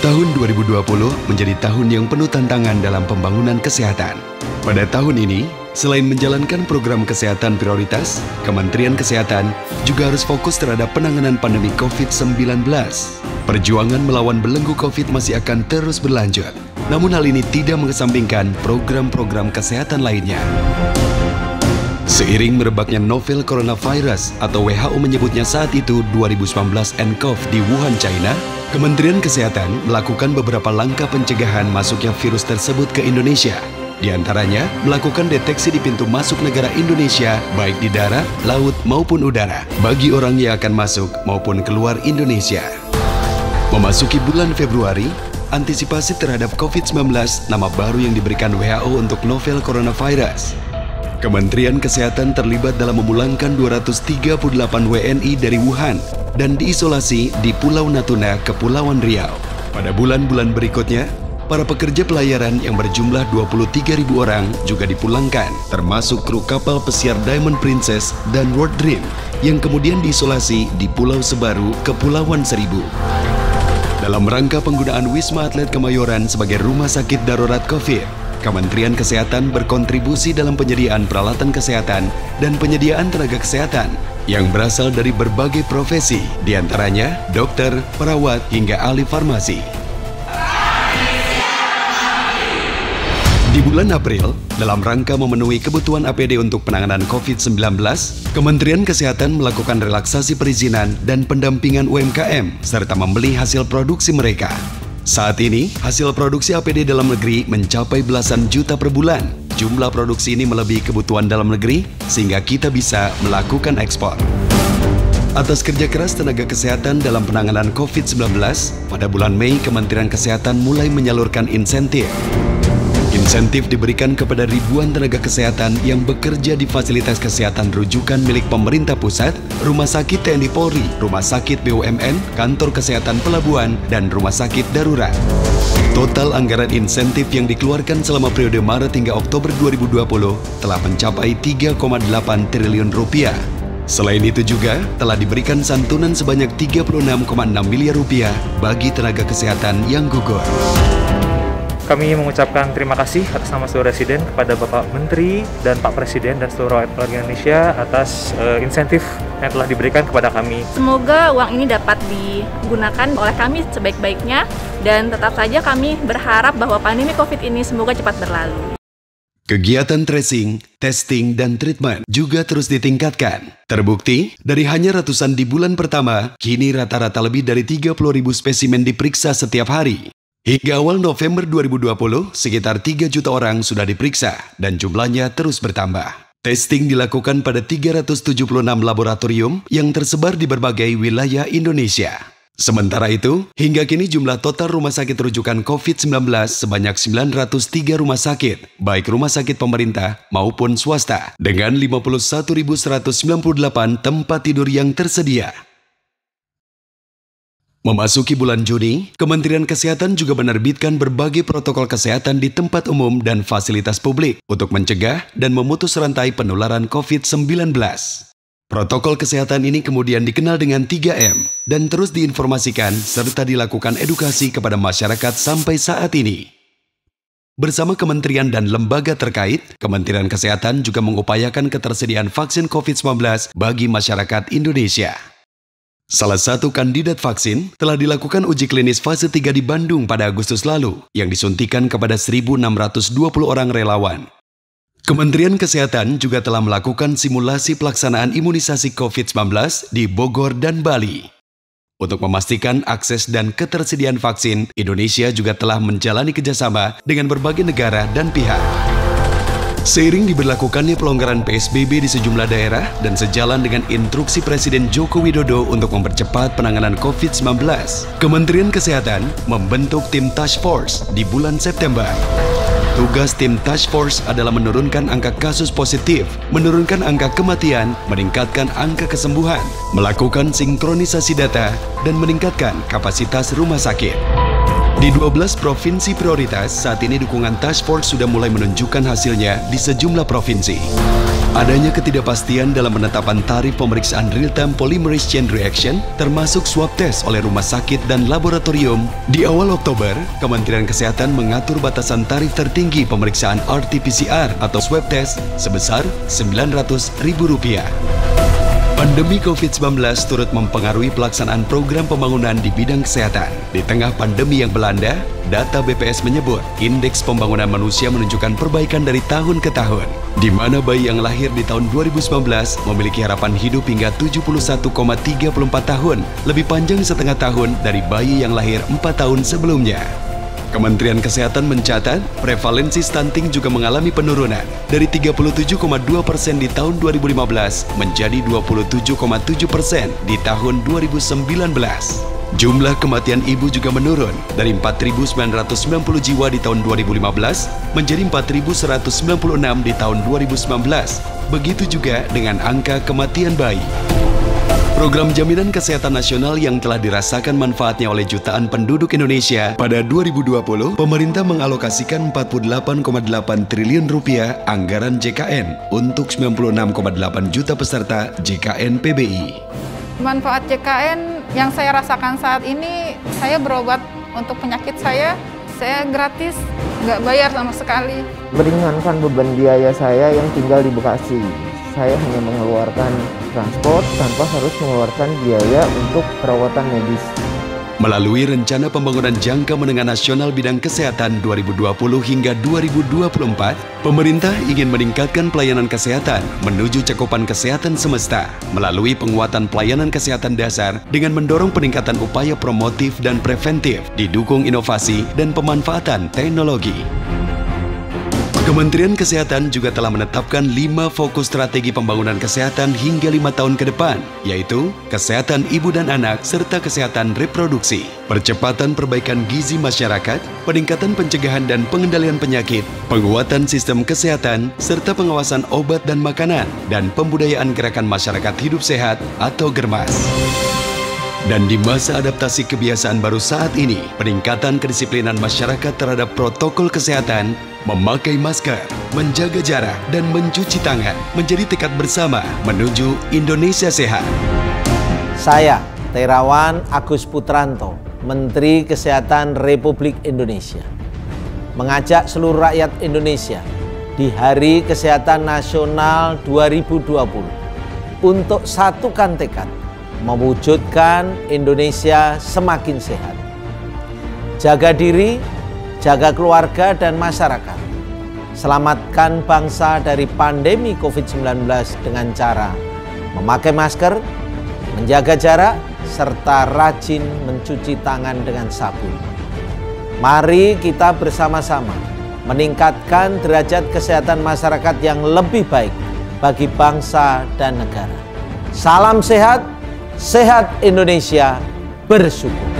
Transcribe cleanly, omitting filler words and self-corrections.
Tahun 2020 menjadi tahun yang penuh tantangan dalam pembangunan kesehatan. Pada tahun ini, selain menjalankan program kesehatan prioritas, Kementerian Kesehatan juga harus fokus terhadap penanganan pandemi COVID-19. Perjuangan melawan belenggu COVID masih akan terus berlanjut. Namun hal ini tidak mengesampingkan program-program kesehatan lainnya. Seiring merebaknya novel coronavirus atau WHO menyebutnya saat itu 2019 nCoV di Wuhan, China, Kementerian Kesehatan melakukan beberapa langkah pencegahan masuknya virus tersebut ke Indonesia. Di antaranya, melakukan deteksi di pintu masuk negara Indonesia, baik di darat, laut, maupun udara, bagi orang yang akan masuk maupun keluar Indonesia. Memasuki bulan Februari, antisipasi terhadap COVID-19 nama baru yang diberikan WHO untuk novel coronavirus. Kementerian Kesehatan terlibat dalam memulangkan 238 WNI dari Wuhan dan diisolasi di Pulau Natuna, Kepulauan Riau. Pada bulan-bulan berikutnya, para pekerja pelayaran yang berjumlah 23.000 orang juga dipulangkan, termasuk kru kapal pesiar Diamond Princess dan World Dream yang kemudian diisolasi di Pulau Sebaru, Kepulauan Seribu. Dalam rangka penggunaan Wisma Atlet Kemayoran sebagai rumah sakit darurat COVID, Kementerian Kesehatan berkontribusi dalam penyediaan peralatan kesehatan dan penyediaan tenaga kesehatan yang berasal dari berbagai profesi, diantaranya dokter, perawat, hingga ahli farmasi. Di bulan April, dalam rangka memenuhi kebutuhan APD untuk penanganan COVID-19, Kementerian Kesehatan melakukan relaksasi perizinan dan pendampingan UMKM serta membeli hasil produksi mereka. Saat ini, hasil produksi APD dalam negeri mencapai belasan juta per bulan. Jumlah produksi ini melebihi kebutuhan dalam negeri, sehingga kita bisa melakukan ekspor. Atas kerja keras tenaga kesehatan dalam penanganan COVID-19, pada bulan Mei Kementerian Kesehatan mulai menyalurkan insentif. Insentif diberikan kepada ribuan tenaga kesehatan yang bekerja di fasilitas kesehatan rujukan milik pemerintah pusat, rumah sakit TNI Polri, rumah sakit BUMN, kantor kesehatan pelabuhan, dan rumah sakit darurat. Total anggaran insentif yang dikeluarkan selama periode Maret hingga Oktober 2020 telah mencapai 3,8 triliun rupiah. Selain itu juga telah diberikan santunan sebanyak 36,6 miliar rupiah bagi tenaga kesehatan yang gugur. Kami mengucapkan terima kasih atas nama seluruh Residen kepada Bapak Menteri dan Pak Presiden dan seluruh rakyat Indonesia atas insentif yang telah diberikan kepada kami. Semoga uang ini dapat digunakan oleh kami sebaik-baiknya dan tetap saja kami berharap bahwa pandemi COVID ini semoga cepat berlalu. Kegiatan tracing, testing, dan treatment juga terus ditingkatkan. Terbukti, dari hanya ratusan di bulan pertama, kini rata-rata lebih dari 30.000 spesimen diperiksa setiap hari. Hingga awal November 2020, sekitar 3 juta orang sudah diperiksa dan jumlahnya terus bertambah. Testing dilakukan pada 376 laboratorium yang tersebar di berbagai wilayah Indonesia. Sementara itu, hingga kini jumlah total rumah sakit rujukan COVID-19 sebanyak 903 rumah sakit, baik rumah sakit pemerintah maupun swasta, dengan 51.198 tempat tidur yang tersedia. Memasuki bulan Juni, Kementerian Kesehatan juga menerbitkan berbagai protokol kesehatan di tempat umum dan fasilitas publik untuk mencegah dan memutus rantai penularan COVID-19. Protokol kesehatan ini kemudian dikenal dengan 3M dan terus diinformasikan serta dilakukan edukasi kepada masyarakat sampai saat ini. Bersama kementerian dan lembaga terkait, Kementerian Kesehatan juga mengupayakan ketersediaan vaksin COVID-19 bagi masyarakat Indonesia. Salah satu kandidat vaksin telah dilakukan uji klinis fase 3 di Bandung pada Agustus lalu yang disuntikan kepada 1.620 orang relawan. Kementerian Kesehatan juga telah melakukan simulasi pelaksanaan imunisasi COVID-19 di Bogor dan Bali. Untuk memastikan akses dan ketersediaan vaksin, Indonesia juga telah menjalani kerjasama dengan berbagai negara dan pihak. Seiring diberlakukannya pelonggaran PSBB di sejumlah daerah dan sejalan dengan instruksi Presiden Joko Widodo untuk mempercepat penanganan COVID-19, Kementerian Kesehatan membentuk tim Task Force di bulan September. Tugas tim Task Force adalah menurunkan angka kasus positif, menurunkan angka kematian, meningkatkan angka kesembuhan, melakukan sinkronisasi data, dan meningkatkan kapasitas rumah sakit. Di 12 provinsi prioritas, saat ini dukungan Task Force sudah mulai menunjukkan hasilnya di sejumlah provinsi. Adanya ketidakpastian dalam penetapan tarif pemeriksaan real-time polymerase chain reaction, termasuk swab test oleh rumah sakit dan laboratorium. Di awal Oktober, Kementerian Kesehatan mengatur batasan tarif tertinggi pemeriksaan RT-PCR atau swab test sebesar Rp900.000. Pandemi COVID-19 turut mempengaruhi pelaksanaan program pembangunan di bidang kesehatan. Di tengah pandemi yang melanda, data BPS menyebut indeks pembangunan manusia menunjukkan perbaikan dari tahun ke tahun, di mana bayi yang lahir di tahun 2019 memiliki harapan hidup hingga 71,34 tahun, lebih panjang setengah tahun dari bayi yang lahir 4 tahun sebelumnya. Kementerian Kesehatan mencatat prevalensi stunting juga mengalami penurunan dari 37,2% di tahun 2015 menjadi 27,7% di tahun 2019. Jumlah kematian ibu juga menurun dari 4.990 jiwa di tahun 2015 menjadi 4.196 di tahun 2019. Begitu juga dengan angka kematian bayi. Program Jaminan Kesehatan Nasional yang telah dirasakan manfaatnya oleh jutaan penduduk Indonesia, pada 2020, pemerintah mengalokasikan Rp48,8 triliun anggaran JKN untuk 96,8 juta peserta JKN PBI. Manfaat JKN yang saya rasakan saat ini, saya berobat untuk penyakit saya gratis, nggak bayar sama sekali. Meringankan beban biaya saya yang tinggal di Bekasi. Saya hanya mengeluarkan transport tanpa harus mengeluarkan biaya untuk perawatan medis. Melalui Rencana Pembangunan Jangka Menengah Nasional Bidang Kesehatan 2020 hingga 2024, pemerintah ingin meningkatkan pelayanan kesehatan menuju cakupan kesehatan semesta melalui penguatan pelayanan kesehatan dasar dengan mendorong peningkatan upaya promotif dan preventif, didukung inovasi dan pemanfaatan teknologi. Kementerian Kesehatan juga telah menetapkan 5 fokus strategi pembangunan kesehatan hingga 5 tahun ke depan, yaitu kesehatan ibu dan anak serta kesehatan reproduksi, percepatan perbaikan gizi masyarakat, peningkatan pencegahan dan pengendalian penyakit, penguatan sistem kesehatan, serta pengawasan obat dan makanan, dan pembudayaan gerakan masyarakat hidup sehat atau GERMAS. Dan di masa adaptasi kebiasaan baru saat ini, peningkatan kedisiplinan masyarakat terhadap protokol kesehatan, memakai masker, menjaga jarak, dan mencuci tangan menjadi tekad bersama menuju Indonesia sehat. Saya, Terawan Agus Putranto, Menteri Kesehatan Republik Indonesia, mengajak seluruh rakyat Indonesia di Hari Kesehatan Nasional 2020 untuk satukan tekad mewujudkan Indonesia semakin sehat. Jaga diri, jaga keluarga dan masyarakat. Selamatkan bangsa dari pandemi COVID-19 dengan cara memakai masker, menjaga jarak, serta rajin mencuci tangan dengan sabun. Mari kita bersama-sama meningkatkan derajat kesehatan masyarakat yang lebih baik bagi bangsa dan negara. Salam sehat, sehat Indonesia, bersyukur.